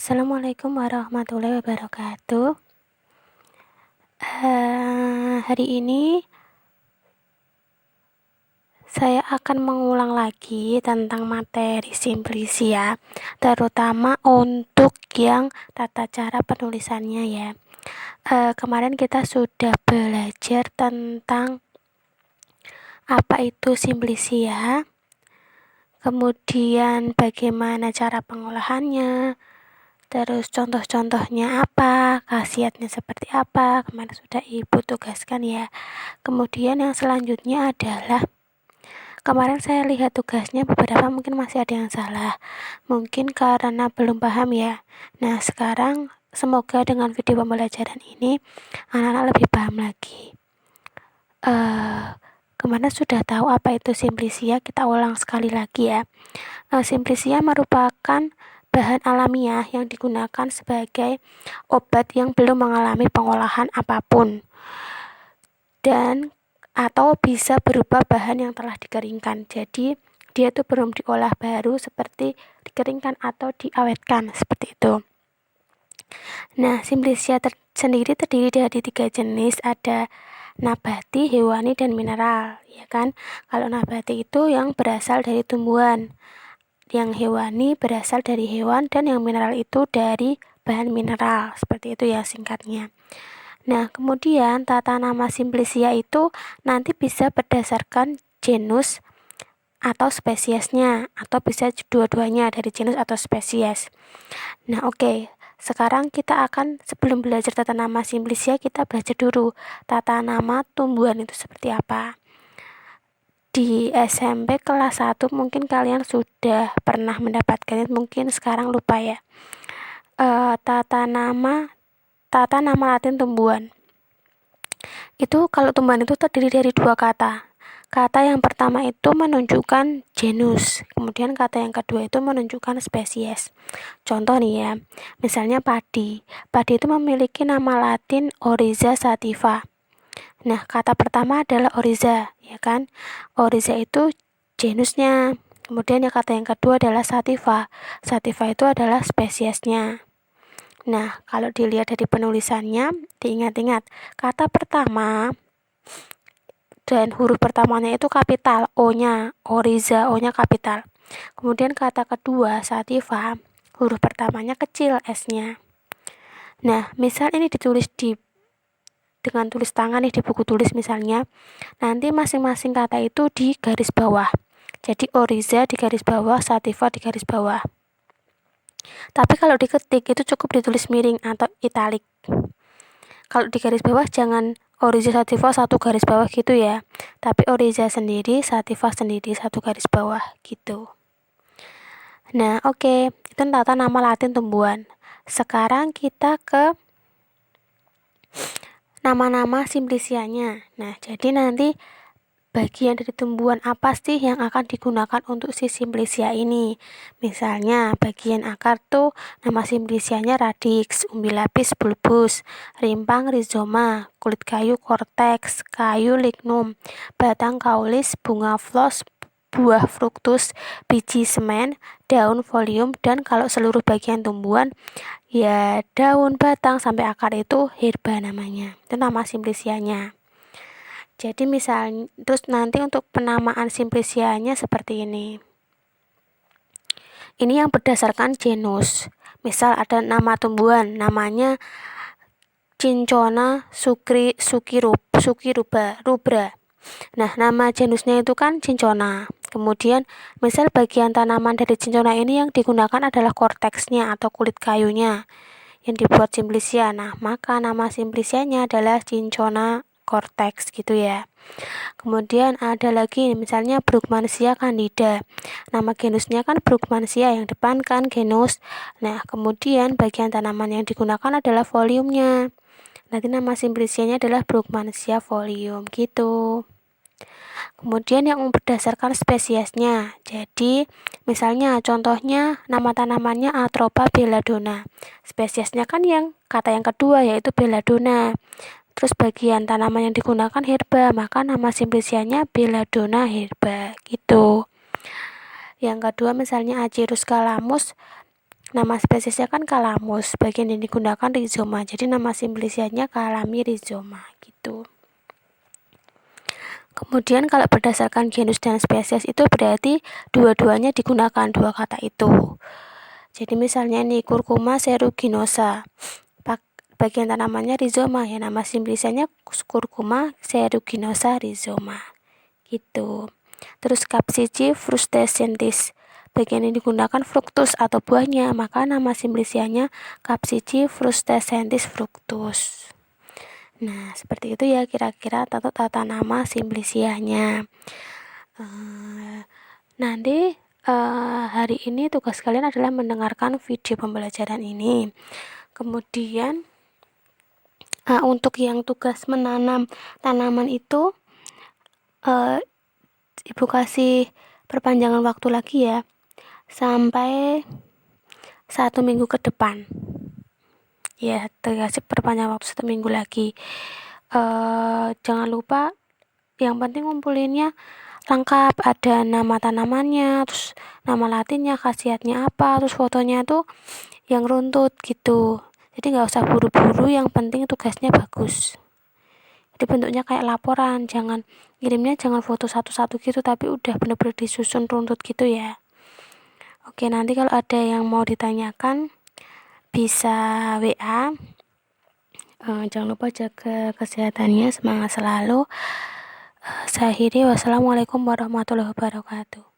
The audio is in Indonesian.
Assalamualaikum warahmatullahi wabarakatuh. Hari ini saya akan mengulang lagi tentang materi simplisia, terutama untuk yang tata cara penulisannya ya. Kemarin kita sudah belajar tentang apa itu simplisia, kemudian bagaimana cara pengolahannya, terus contoh-contohnya apa, khasiatnya seperti apa, kemarin sudah Ibu tugaskan ya. Kemudian yang selanjutnya adalah, kemarin saya lihat tugasnya beberapa mungkin masih ada yang salah, mungkin karena belum paham ya. Nah sekarang semoga dengan video pembelajaran ini anak-anak lebih paham lagi. Kemarin sudah tahu apa itu simplisia, kita ulang sekali lagi ya. Simplisia merupakan bahan alamiah yang digunakan sebagai obat yang belum mengalami pengolahan apapun dan atau bisa berupa bahan yang telah dikeringkan. Jadi dia itu belum diolah baru seperti dikeringkan atau diawetkan seperti itu. Nah, simplisia sendiri terdiri dari 3 jenis, ada nabati, hewani, dan mineral, ya kan? Kalau nabati itu yang berasal dari tumbuhan, yang hewani berasal dari hewan, dan yang mineral itu dari bahan mineral, seperti itu ya singkatnya. Nah kemudian tata nama simplisia itu nanti bisa berdasarkan genus atau spesiesnya, atau bisa dua-duanya dari genus atau spesies. Nah oke, sekarang kita akan, sebelum belajar tata nama simplisia, kita belajar dulu tata nama tumbuhan itu seperti apa. Di SMP kelas 1 mungkin kalian sudah pernah mendapatkannya, mungkin sekarang lupa ya. Tata nama Latin tumbuhan. Itu kalau tumbuhan itu terdiri dari 2 kata. Kata yang pertama itu menunjukkan genus, kemudian kata yang kedua itu menunjukkan spesies. Contoh nih ya, misalnya padi. Padi itu memiliki nama Latin Oryza sativa. Nah, kata pertama adalah Oryza, ya kan? Oryza itu genusnya. Kemudian yang kata yang kedua adalah sativa. Sativa itu adalah spesiesnya. Nah, kalau dilihat dari penulisannya, diingat-ingat, kata pertama dan huruf pertamanya itu kapital, O-nya, Oryza, O-nya kapital. Kemudian kata kedua, sativa, huruf pertamanya kecil, S-nya. Nah, misal ini ditulis dengan tulis tangan nih di buku tulis misalnya, nanti masing-masing kata itu di garis bawah. Jadi Oryza di garis bawah, sativa di garis bawah. Tapi kalau diketik itu cukup ditulis miring atau italik. Kalau di garis bawah jangan Oryza sativa satu garis bawah gitu ya, tapi Oryza sendiri, sativa sendiri satu garis bawah gitu. Nah oke, itu tata nama Latin tumbuhan. Sekarang kita ke nama-nama simplisianya. Nah, jadi nanti bagian dari tumbuhan apa sih yang akan digunakan untuk si simplisia ini? Misalnya bagian akar tuh nama simplisianya radix, umbi lapis bulbus, rimpang rizoma, kulit kayu korteks, kayu lignum, batang kaulis, bunga flos, buah fruktus, biji semen, daun folium, dan kalau seluruh bagian tumbuhan ya daun, batang, sampai akar itu herba namanya. Itu nama simplisianya. Jadi misalnya, terus nanti untuk penamaan simplisianya seperti ini. Ini yang berdasarkan genus. Misal ada nama tumbuhan, namanya Cinchona rubra. Nah, nama genusnya itu kan Cinchona. Kemudian, misal bagian tanaman dari Cinchona ini yang digunakan adalah korteksnya atau kulit kayunya yang dibuat simplisia. Nah, maka nama simplisianya adalah Cinchona cortex gitu ya. Kemudian ada lagi misalnya Brugmansia candida. Nama genusnya kan Brugmansia, yang depan kan genus. Nah, kemudian bagian tanaman yang digunakan adalah foliumnya. Nanti nama simplisianya adalah Brugmansia folium gitu. Kemudian yang berdasarkan spesiesnya. Jadi, misalnya contohnya nama tanamannya Atropa belladonna. Spesiesnya kan yang kata yang kedua yaitu belladonna. Terus bagian tanaman yang digunakan herba, maka nama simplisianya belladonna herba gitu. Yang kedua misalnya Acerus calamus, nama spesiesnya kan Calamus, bagian yang digunakan rhizoma, jadi nama simplicianya Calami rhizoma gitu. Kemudian kalau berdasarkan genus dan spesies itu berarti dua-duanya digunakan dua kata itu. Jadi misalnya ini Curcuma ceruginosa, bagian tanamannya rhizoma, ya nama simplicianya Curcuma ceruginosa rhizoma gitu. Terus Capsici frutescentis, bagian yang digunakan fructus atau buahnya, maka nama simplicianya Capsici frutescentis fructus. Nah, seperti itu ya kira-kira tata nama simplicianya. Nanti hari ini tugas kalian adalah mendengarkan video pembelajaran ini. Kemudian untuk yang tugas menanam tanaman itu Ibu kasih perpanjangan waktu lagi ya, sampai 1 minggu ke depan. Ya, dikasih perpanjangan waktu 1 minggu lagi. Jangan lupa, yang penting ngumpulinnya lengkap, ada nama tanamannya, terus nama latinnya, khasiatnya apa, terus fotonya tuh yang runtut gitu. Jadi nggak usah buru-buru, yang penting tugasnya bagus. Jadi bentuknya kayak laporan, ngirimnya jangan foto satu-satu gitu, tapi udah bener-bener disusun runtut gitu ya. Oke, nanti kalau ada yang mau ditanyakan bisa WA. Jangan lupa jaga kesehatannya, semangat selalu. Saya akhiri, wassalamualaikum warahmatullahi wabarakatuh.